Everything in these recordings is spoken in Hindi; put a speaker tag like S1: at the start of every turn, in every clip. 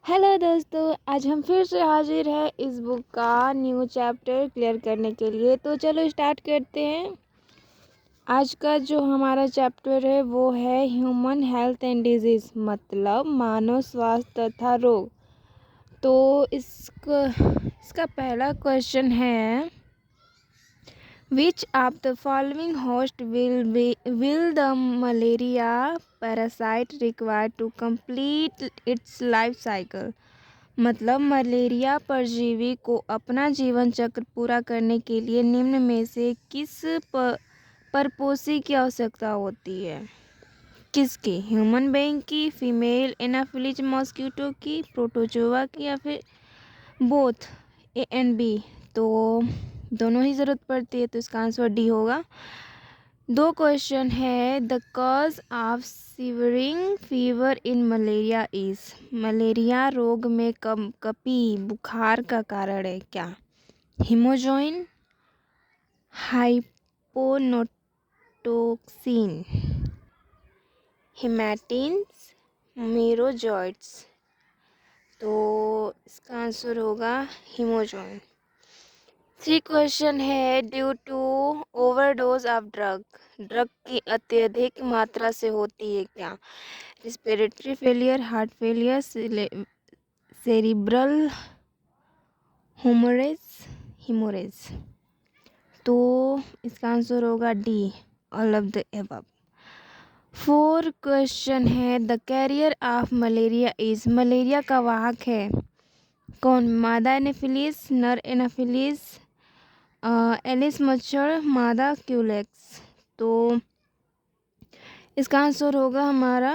S1: हेलो दोस्तों, आज हम फिर से हाजिर हैं इस बुक का न्यू चैप्टर क्लियर करने के लिए। तो चलो स्टार्ट करते हैं। आज का जो हमारा चैप्टर है वो है ह्यूमन हेल्थ एंड डिजीज़, मतलब मानव स्वास्थ्य तथा रोग। तो इसका पहला क्वेश्चन है, which of the following host will the malaria parasite require to complete its life cycle. मतलब मलेरिया परजीवी को अपना जीवन चक्र पूरा करने के लिए निम्न में से किस परपोषी की आवश्यकता होती है? किसकी? ह्यूमन बीइंग की, फीमेल एनाफिलीज मॉस्किटो की, प्रोटोजोआ की, या फिर बोथ ए एंड बी? तो दोनों ही ज़रूरत पड़ती है, तो इसका आंसर डी होगा। दो क्वेश्चन है, the cause of severing fever in malaria is. Malaria रोग में कपी बुखार का कारण है क्या? हिमोजॉइन, हाइपोनोटोक्सिन, हेमेटिन्स, मेरोजॉइट्स? तो इसका आंसर होगा हिमोजॉइन। थ्री क्वेश्चन है, due to overdose of drug की अत्यधिक मात्रा से होती है क्या? Respiratory failure, heart failure, cerebral haemorrhage? तो इसका आंसर होगा D, all of the above. Four question है, the carrier of malaria is. Malaria का वाहक है कौन? मादा एनाफिलीज, नर एनाफिलीज, एलिस मच्छर, मादा क्यूलेक्स? तो इसका आंसर होगा हमारा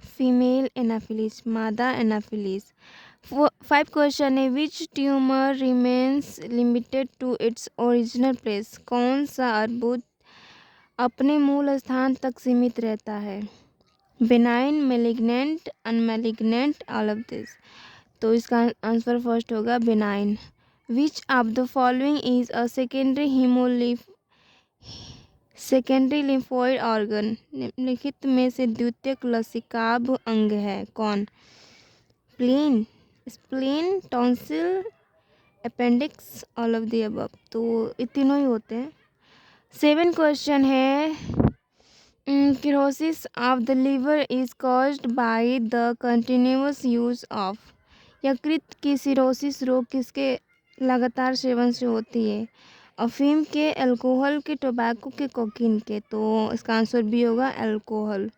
S1: फीमेल एनाफिलीज, मादा एनाफिलीज। फाइव क्वेश्चन है, which tumour remains limited to its original place. कौन सा अर्बुद अपने मूल स्थान तक सीमित रहता है? Benign, malignant, unmalignant, all of this? तो इसका आंसर फर्स्ट होगा benign. Which of the following is a secondary lymphoid organ. निम्नलिखित में से द्वितीयक लसिकाभ अंग है कौन? Spleen, tonsil, appendix, all of the above? तो ये तीनों ही होते हैं। सेवन क्वेश्चन है, cirrhosis of the liver is caused by the continuous use of. यकृत की सिरोसिस रोग किसके लगातार सेवन से होती है? अफीम के, अल्कोहल के, टोबैको के, कोकीन के? तो इसका आंसर भी होगा अल्कोहल।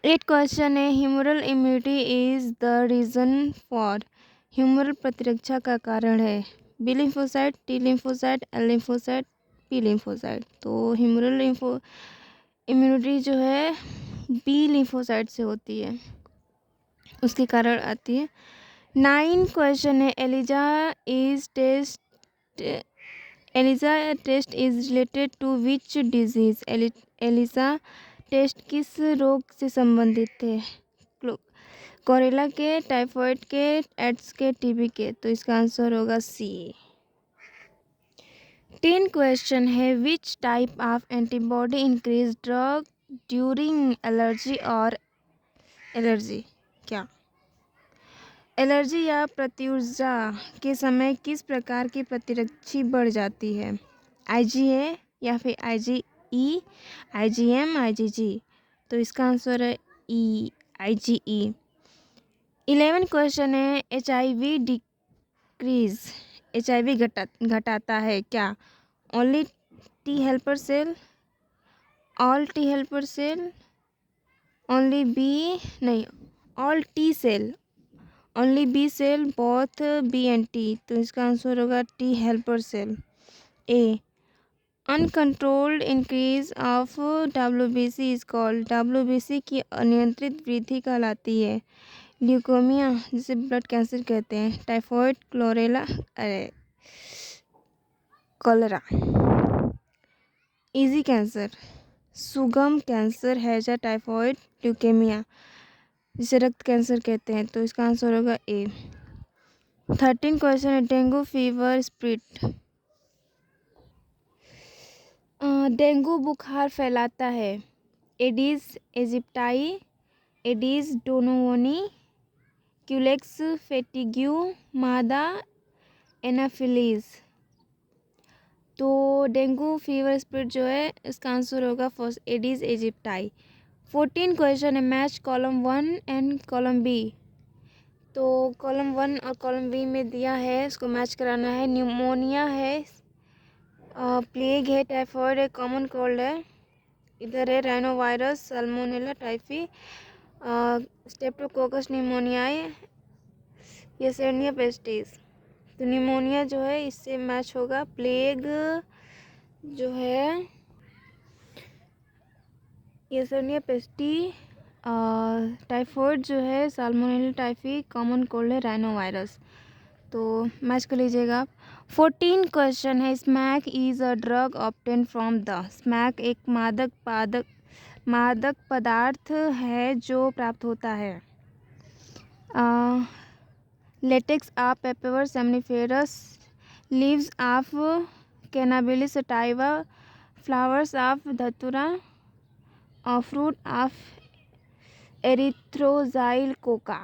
S1: एट क्वेश्चन है, humoral immunity is the reason for. Humoral प्रतिरक्षा का कारण है B lymphocyte, T lymphocyte, L lymphocyte, P lymphocyte? तो ह्यूमरल इम्यूनिटी जो है बी लिम्फोसाइट से होती है, उसके कारण आती है। नाइन क्वेश्चन है, ELISA test is related to which disease. ELISA test किस रोग से संबंधित है? कोरेला के, टाइफाइड के, एड्स के, टीबी के? तो इसका आंसर होगा सी। 10 क्वेश्चन है, which type of antibody increase drug during allergy और एलर्जी? क्या? एलर्जी या प्रत्युषा के समय किस प्रकार की प्रतिरक्षी बढ़ जाती है? IgA या फिर IgE, IgM, IgG? तो इसका आंसर है ई, IgE। 11 क्वेश्चन है, HIV डिक्रीज, HIV घटाता है क्या? Only T helper cell, all T helper cell, only B, नहीं, all T cell, only B cell, both B and T? तो इसका आंसर होगा T helper cell, A. Uncontrolled increase of WBC is called. WBC की अनियंत्रित वृद्धि कहलाती है ल्यूकोमिया, जिसे ब्लड कैंसर कहते हैं, टाइफाइड, कॉलेरा, इजी कैंसर, सुगम कैंसर, हैजा, टाइफाइड, ल्यूकेमिया, जिसे रक्त कैंसर कहते हैं? तो इसका आंसर होगा ए। 13 क्वेश्चन है, डेंगू फीवर स्प्रेड। डेंगू बुखार फैलाता है एडिस एजिप्टाई, एडिस डोनोवनी, क्यूलेक्स फेटिग्यू, मादा एनाफिलीज। तो डेंगू फीवर स्प्रेड जो है इसका आंसर होगा फर्स्ट एडिस एजिप्टाई। 14 क्वेश्चन है match column 1 and column B. तो कॉलम 1 और कॉलम बी में दिया है, इसको मैच कराना है। न्यूमोनिया है, प्लेग है, टाइफॉइड है, कॉमन कोल्ड है, इधर है rhinovirus, salmonella typhi, streptococcus pneumoniae, yersinia pestis. तो न्यूमोनिया जो है इससे मैच होगा। प्लेग जो है येसेनिया पेस्टी, टाइफॉइड जो है साल्मोनेला टाइफी, कॉमन कोल्ड है राइनोवायरस। तो मैच कर लीजिएगा आप। 14 क्वेश्चन है smack is a drug obtain from the. Smack एक मादक पदार्थ है जो प्राप्त होता है। Latex of papaver somniferum, leaves of cannabis sativa, flowers of datura, fruit of erythroxylum coca.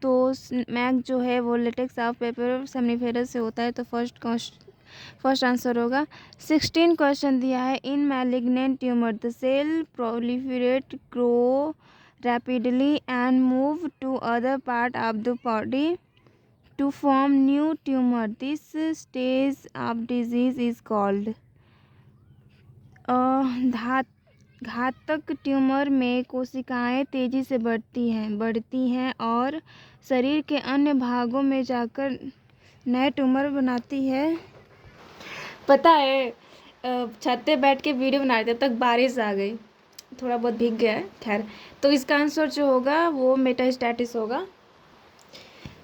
S1: तो स्मैक जो है वो लेटेक्स ऑफ पेपर सेमनिफेरस से होता है, तो फर्स्ट आंसर होगा। 16 क्वेश्चन दिया है in malignant tumour the cell proliferate, grow rapidly and move to other part of the body to form new tumour, this stage of disease is called. घातक ट्यूमर में कोशिकाएं तेजी से बढ़ती हैं और शरीर के अन्य भागों में जाकर नए ट्यूमर बनाती है। पता है छत पे बैठ के वीडियो बना रहे थे तब बारिश आ गई, थोड़ा बहुत भीग गया है। खैर, तो इसका आंसर जो होगा वो मेटास्टैटिस होगा।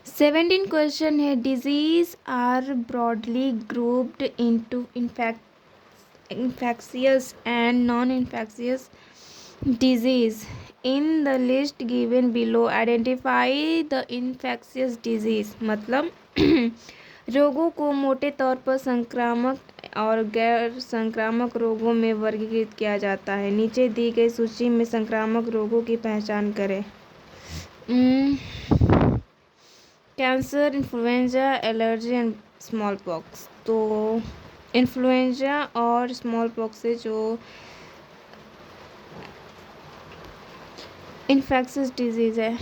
S1: 17 क्वेश्चन है disease are broadly grouped into infectious and non-infectious disease. In the list given below, identify the infectious disease. मतलब रोगों को मोटे तौर पर संक्रामक और गैर संक्रामक रोगों में वर्गीकृत किया जाता है। नीचे दी गई सूची में संक्रामक रोगों की पहचान करें। Cancer, influenza, allergy and small pox. तो इन्फ्लुएंजा और स्मॉल पॉक्स से जो इन्फेक्शियस डिजीज है।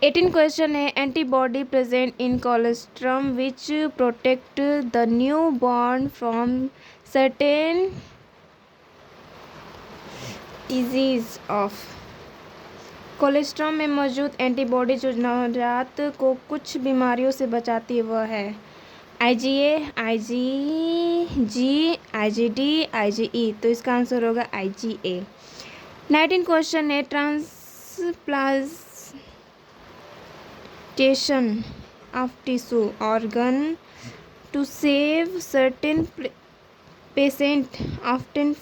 S1: 18 क्वेश्चन है antibody present in colostrum which protect the new born from certain disease of. Colostrum में मौजूद एंटीबॉडी जो नवजात को कुछ बीमारियों से बचाती है वह है IgA, IgG, IgD, IgE। तो इसका आंसर होगा IgA। 19 क्वेश्चन है transplantation of tissue organ to save certain patient often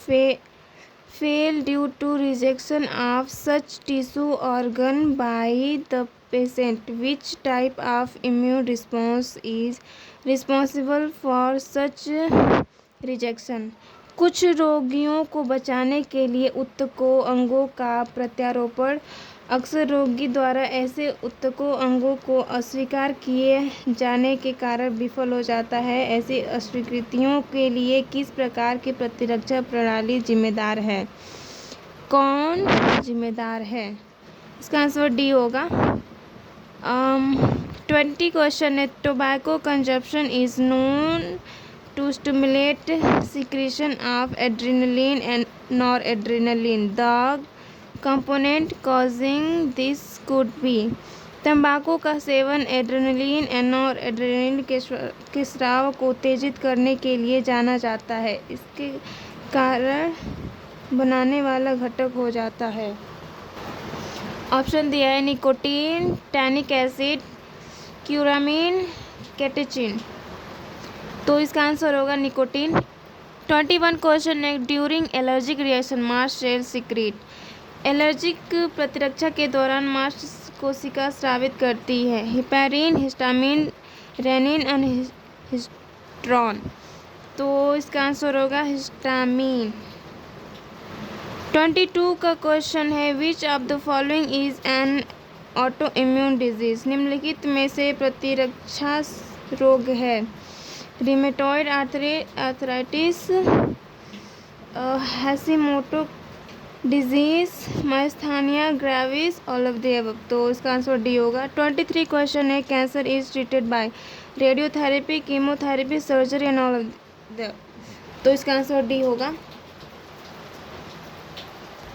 S1: fail due to rejection of such tissue organ by the patient. Which type of immune response is responsible for such rejection? कुछ रोगियों को बचाने के लिए ऊतकों अंगों का प्रत्यारोपण अक्सर रोगी द्वारा ऐसे ऊतकों अंगों को अस्वीकार किए जाने के कारण विफल हो जाता है। ऐसी अस्वीकृतियों के लिए किस प्रकार की प्रतिरक्षा प्रणाली जिम्मेदार है? कौन जिम्मेदार है? इसका आंसर डी होगा। 20 क्वेश्चन है tobacco consumption is known to stimulate secretion of adrenaline and noradrenaline. The component causing this could be. तंबाकू का सेवन एड्रेनलिन और नॉरएड्रेनालिन के स्राव को उत्तेजित करने के लिए जाना जाता है, इसके कारण बनाने वाला घटक हो जाता है। ऑप्शन दिया है nicotine, tannic acid, curcumin, catechin. तो इसका आंसर होगा निकोटीन। 21 क्वेश्चन है during allergic reaction mast cell secrete. Allergic प्रतिरक्षा के दौरान मास्ट कोशिका स्रावित करती है heparin, histamine, renin and histron. तो इसका आंसर होगा हिस्टामिन। 22 का क्वेश्चन है which of the following is an autoimmune disease निम्नलिखित में से प्रतिरक्षा रोग है? Rheumatoid arthritis, Hashimoto disease, myasthenia gravis, all of the above. तो इसका आंसर डी होगा। 23 क्वेश्चन है, cancer is treated by radiotherapy, chemotherapy, surgery and all of the. तो इसका आंसर डी होगा।